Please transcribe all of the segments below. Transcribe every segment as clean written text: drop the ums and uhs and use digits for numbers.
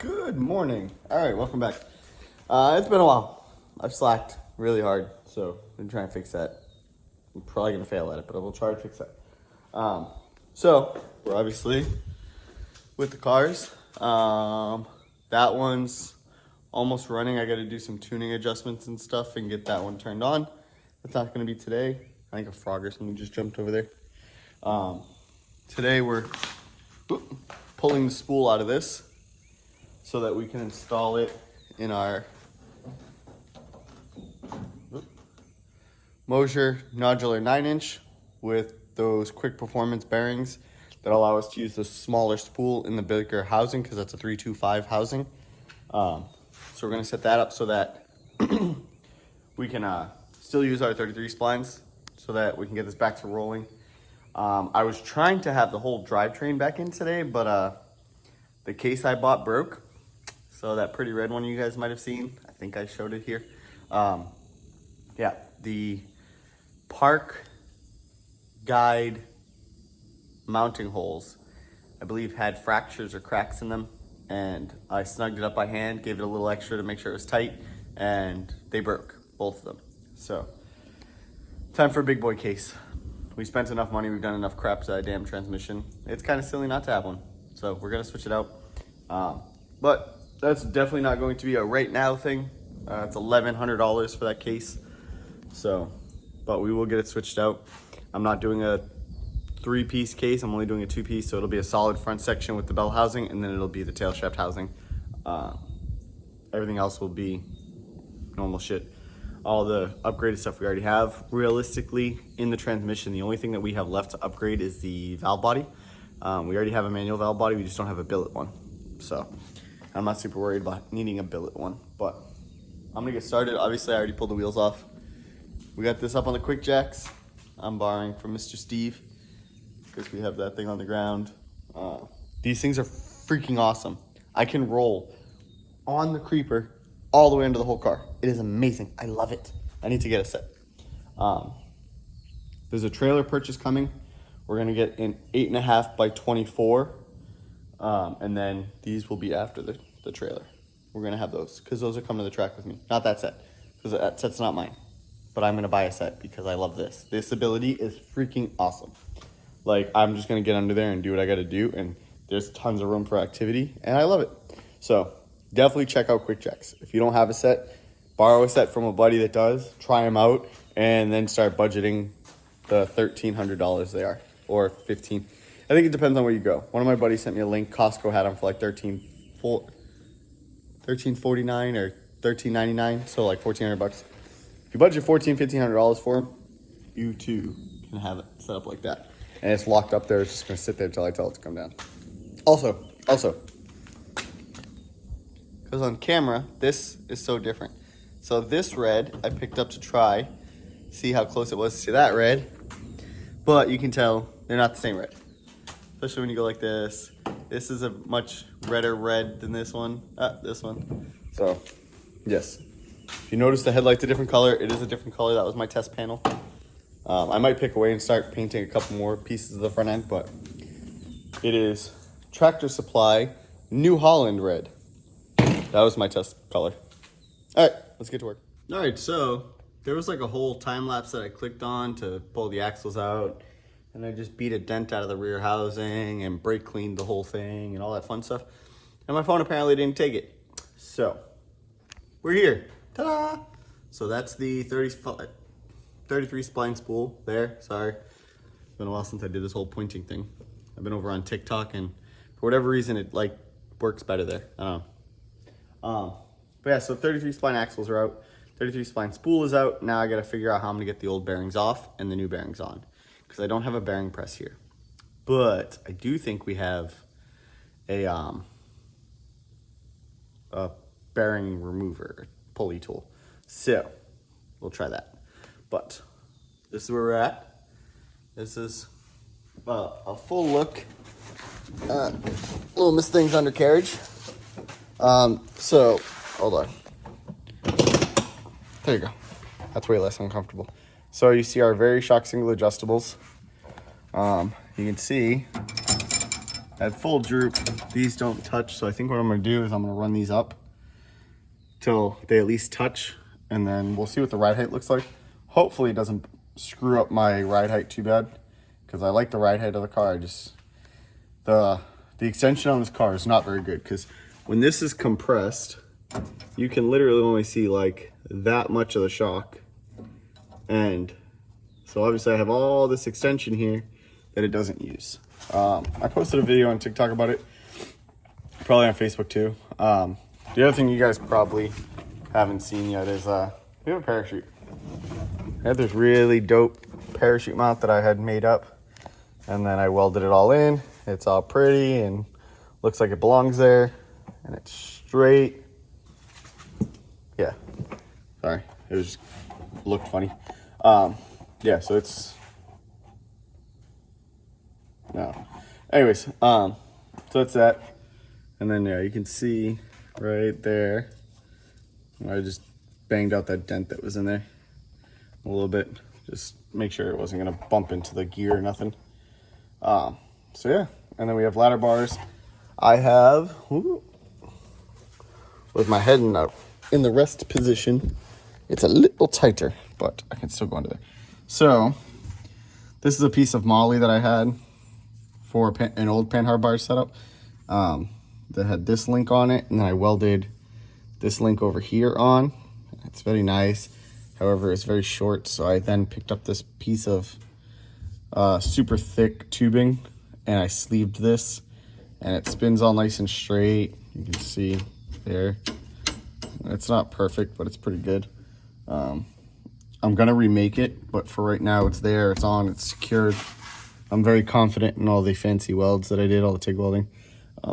Good morning. All right, welcome back. It's been a while. I've slacked really hard, so I'm trying to fix that. I'm probably gonna fail at it, but I will try to fix that. So we're obviously with the cars. That one's almost running. I got to do some tuning adjustments and stuff and get that one turned on. That's not gonna be today. I think a frog or something just jumped over there. Today we're pulling the spool out of this so that we can install it in our Mosier nodular 9-inch with those quick performance bearings that allow us to use the smaller spool in the bigger housing because that's a 325 housing. So we're going to set that up so that we can still use our 33 splines so that we can get this back to rolling. I was trying to have the whole drivetrain back in today, but the case I bought broke. So that pretty red one you guys might have seen, I think I showed it here. Yeah, the Park Guide mounting holes, I believe, had fractures or cracks in them, and I snugged it up by hand, gave it a little extra to make sure it was tight, and they broke, both of them. So, time for a big boy case. We spent enough money, we've done enough crap to that damn transmission. It's kind of silly not to have one, so we're gonna switch it out. But that's definitely not going to be a right now thing. It's $1,100 for that case. So, but we will get it switched out. I'm not doing a 3-piece case. I'm only doing a 2-piece. So it'll be a solid front section with the bell housing, and then it'll be the tail shaft housing. Everything else will be normal shit. All the upgraded stuff we already have. Realistically, in the transmission, the only thing that we have left to upgrade is the valve body. We already have a manual valve body. We just don't have a billet one. So I'm not super worried about needing a billet one, but I'm gonna get started. Obviously, I already pulled the wheels off. We got this up on the quick jacks. I'm borrowing from Mr. Steve because we have that thing on the ground. These things are freaking awesome. I can roll on the creeper all the way into the whole car. It is amazing. I love it. I need to get a set. There's a trailer purchase coming. We're gonna get an 8.5 by 24. And then these will be after the trailer. We're gonna have those because those are coming to the track with me. Not that set, because that set's not mine. But I'm gonna buy a set because I love this. This ability is freaking awesome. Like, I'm just gonna get under there and do what I gotta do, and there's tons of room for activity, and I love it. So definitely check out Quick Jacks. If you don't have a set, borrow a set from a buddy that does, try them out, and then start budgeting the $1,300 they are, or $1,500. I think it depends on where you go. One of my buddies sent me a link. Costco had them for like $13.49 or $13.99, so like $1,400. If you budget $1,500 for them, you too can have it set up like that. And it's locked up there. It's just gonna sit there until I tell it to come down. Also, because on camera, this is so different. So this red I picked up to try, see how close it was to that red, but you can tell they're not the same red. Especially when you go like this. This is a much redder red than this one. This one. So, yes. If you notice the headlight's a different color, it is a different color. That was my test panel. I might pick away and start painting a couple more pieces of the front end, but it is Tractor Supply New Holland red. That was my test color. All right, let's get to work. All right, so there was like a whole time lapse that I clicked on to pull the axles out. And I just beat a dent out of the rear housing and brake cleaned the whole thing and all that fun stuff. And my phone apparently didn't take it. So, we're here. Ta-da! So that's the 33 spline spool there. Sorry. It's been a while since I did this whole pointing thing. I've been over on TikTok, and for whatever reason, it like works better there. I don't know. But yeah, so 33 spline axles are out. 33 spline spool is out. Now I got to figure out how I'm going to get the old bearings off and the new bearings on, because I don't have a bearing press here. But I do think we have a bearing remover, pulley tool. So we'll try that. But this is where we're at. This is a full look at little Miss Thing's undercarriage. So hold on. There you go. That's way less uncomfortable. So you see our VariShock single adjustables. You can see at full droop, these don't touch. So I think what I'm gonna do is I'm gonna run these up till they at least touch, and then we'll see what the ride height looks like. Hopefully it doesn't screw up my ride height too bad, because I like the ride height of the car. The extension on this car is not very good, because when this is compressed, you can literally only see like that much of the shock. And so obviously I have all this extension here that it doesn't use. I posted a video on TikTok about it, probably on Facebook too. The other thing you guys probably haven't seen yet is we have a parachute. I had this really dope parachute mount that I had made up, and then I welded it all in. It's all pretty and looks like it belongs there, and it's straight. Yeah, sorry, it was looked funny. Yeah, so it's no. Anyways, so it's that, and then yeah, you can see right there. I just banged out that dent that was in there a little bit, just make sure it wasn't gonna bump into the gear or nothing. So yeah, and then we have ladder bars. I have, with my head in the rest position, it's a little tighter, but I can still go under there. So this is a piece of MOLLE that I had for an old Panhard bar setup that had this link on it, and then I welded this link over here on. It's very nice, however it's very short, so I then picked up this piece of super thick tubing and I sleeved this, and it spins all nice and straight. You can see there, it's not perfect, but it's pretty good. I'm gonna remake it, but for right now it's there, it's on, it's secured. I'm very confident in all the fancy welds that I did, all the TIG welding.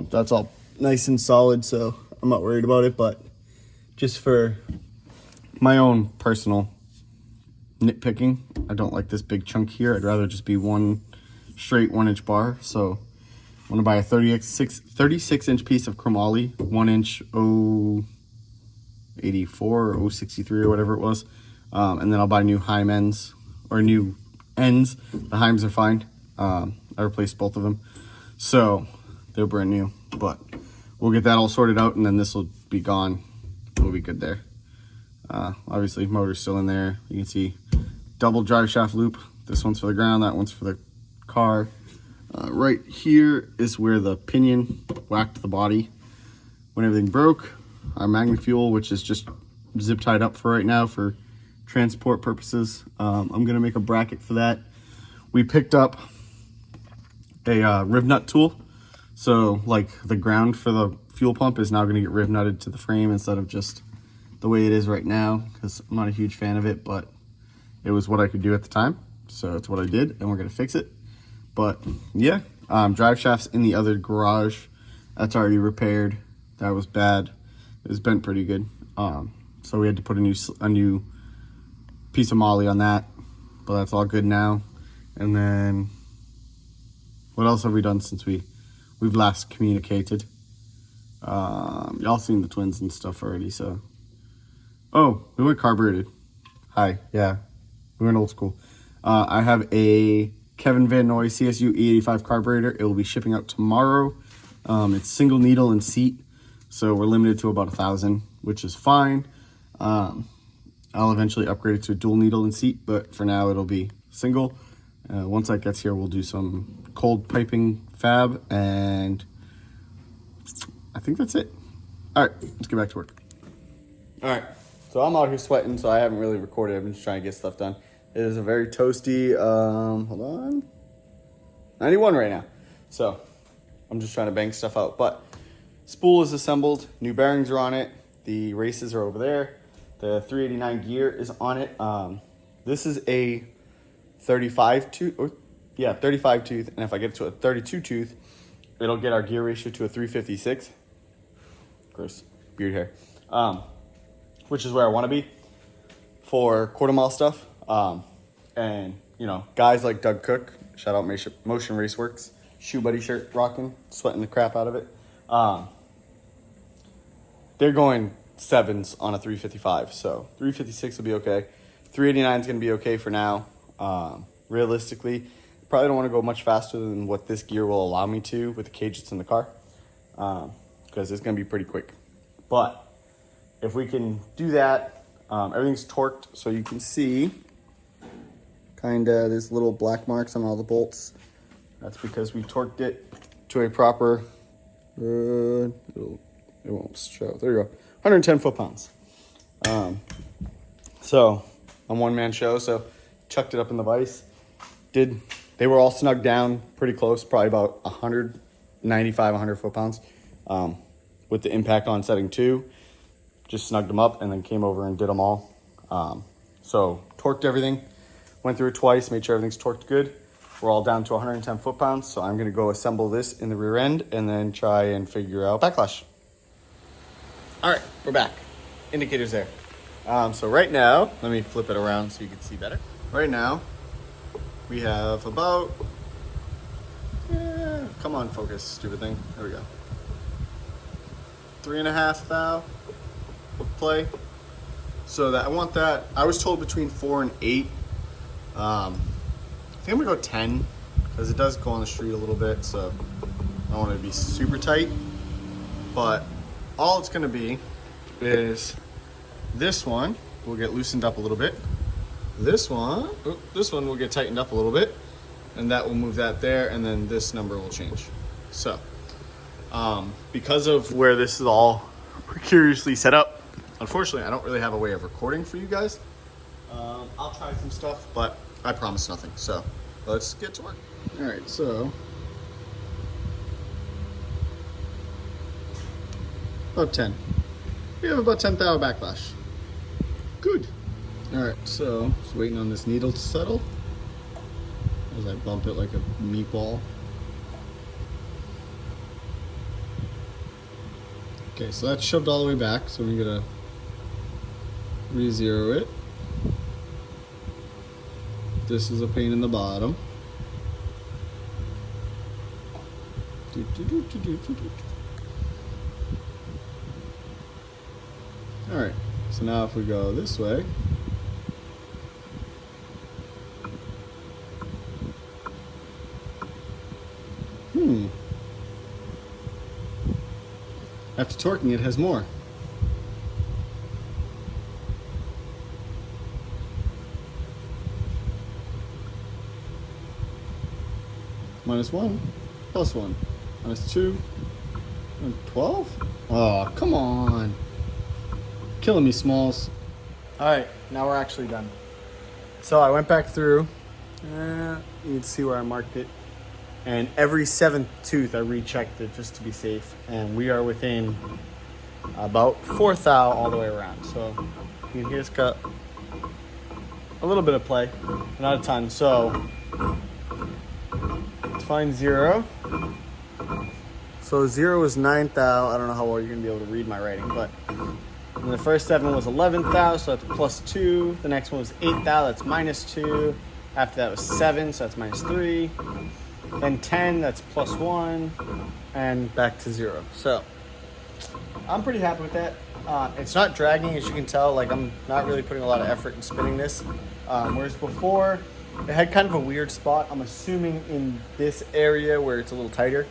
That's all nice and solid, so I'm not worried about it, but just for my own personal nitpicking, I don't like this big chunk here. I'd rather just be one straight 1-inch bar. So I'm gonna buy a 36-inch piece of chromoly, 1-inch 084 or 063 or whatever it was. And then I'll buy new Heim ends, or new ends. The Heims are fine. I replaced both of them, so they're brand new. But we'll get that all sorted out, and then this will be gone. We'll be good there. Obviously, motor's still in there. You can see double drive shaft loop. This one's for the ground, that one's for the car. Right here is where the pinion whacked the body when everything broke. Our MagnaFuel, which is just zip tied up for right now for transport purposes. I'm gonna make a bracket for that. We picked up a rib nut tool. So like the ground for the fuel pump is now gonna get rib nutted to the frame instead of just the way it is right now, because I'm not a huge fan of it, but it was what I could do at the time. So it's what I did, and we're gonna fix it. But yeah, drive shafts in the other garage, that's already repaired. That was bad. It was bent pretty good. So we had to put a new piece of MOLLE on that, but that's all good now. And then what else have we done since we've last communicated? Y'all seen the twins and stuff already, so. Oh, we went carbureted. Hi, yeah, we went old school. I have a Kevin Van Noy CSU E85 carburetor. It will be shipping out tomorrow. It's single needle and seat, so we're limited to about 1,000, which is fine. I'll eventually upgrade it to a dual needle and seat, but for now it'll be single. Once that gets here, we'll do some cold piping fab, and I think that's it. All right, let's get back to work. All right, so I'm out here sweating, so I haven't really recorded. I've been just trying to get stuff done. It is a very toasty, hold on, 91 right now. So I'm just trying to bang stuff out, but spool is assembled, new bearings are on it, the races are over there, the 389 gear is on it. This is a 35 tooth, and if I get to a 32 tooth, it'll get our gear ratio to a 356. Gross, beard hair. Which is where I want to be for quarter mile stuff. And you know, guys like Doug Cook, shout out Motion Raceworks, Shoe Buddy shirt rocking, sweating the crap out of it. They're going 7s on a 355, so 356 will be okay. 389 is going to be okay for now. Realistically, Probably don't want to go much faster than what this gear will allow me to with the cage that's in the car, because it's going to be pretty quick. But if we can do that, everything's torqued, so you can see kind of there's little black marks on all the bolts. That's because we torqued it to a proper, it won't show, there you go, 110 foot-pounds. So I'm one-man show, so chucked it up in the vise. They were all snugged down pretty close, probably about 195, 100 foot-pounds. With the impact on setting 2, just snugged them up and then came over and did them all. So torqued everything, went through it twice, made sure everything's torqued good. We're all down to 110 foot-pounds, so I'm gonna go assemble this in the rear end and then try and figure out backlash. All right, we're back. Indicators there. So right now, let me flip it around so you can see better. Right now, we have about, come on, focus, stupid thing. There we go. 3.5 thou of play. So that I want that. I was told between 4 and 8. I think I'm gonna go 10 because it does go on the street a little bit, so I don't want it to be super tight. But all it's gonna be is this one will get loosened up a little bit. This one will get tightened up a little bit, and that will move that there, and then this number will change. So, because of where this is all precariously set up, unfortunately, I don't really have a way of recording for you guys. I'll try some stuff, but I promise nothing. So, let's get to work. All right, so about 10. We have about 10 thou backlash. Good. All right, so just waiting on this needle to settle as I bump it like a meatball. Okay, so that's shoved all the way back, so we're gonna re-zero it. This is a pain in the bottom. All right, so now if we go this way, after torquing it has more. -1, +1, -2, and 12? Oh, come on. Killing me, Smalls. All right, now we're actually done. So I went back through, you can see where I marked it. And every 7th tooth I rechecked it just to be safe. And we are within about 4 thou all the way around. So you can hear it's got a little bit of play, not a ton. So let's find 0. So 0 is 9 thou. I don't know how well you're gonna be able to read my writing, but and the first 7 was 11 thou, so that's +2. The next one was 8 thou, that's -2. After that was 7, so that's -3. Then 10, that's +1, and back to 0. So I'm pretty happy with that. It's not dragging, as you can tell. Like, I'm not really putting a lot of effort in spinning this. Whereas before, it had kind of a weird spot. I'm assuming in this area where it's a little tighter.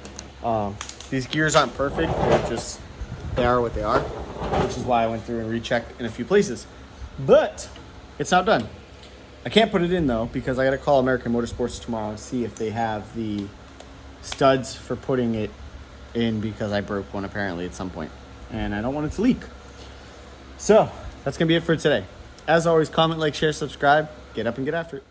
These gears aren't perfect. They are what they are, which is why I went through and rechecked in a few places. But it's not done. I can't put it in though, because I got to call American Motorsports tomorrow and see if they have the studs for putting it in, because I broke one apparently at some point and I don't want it to leak. So that's going to be it for today. As always, comment, like, share, subscribe, get up and get after it.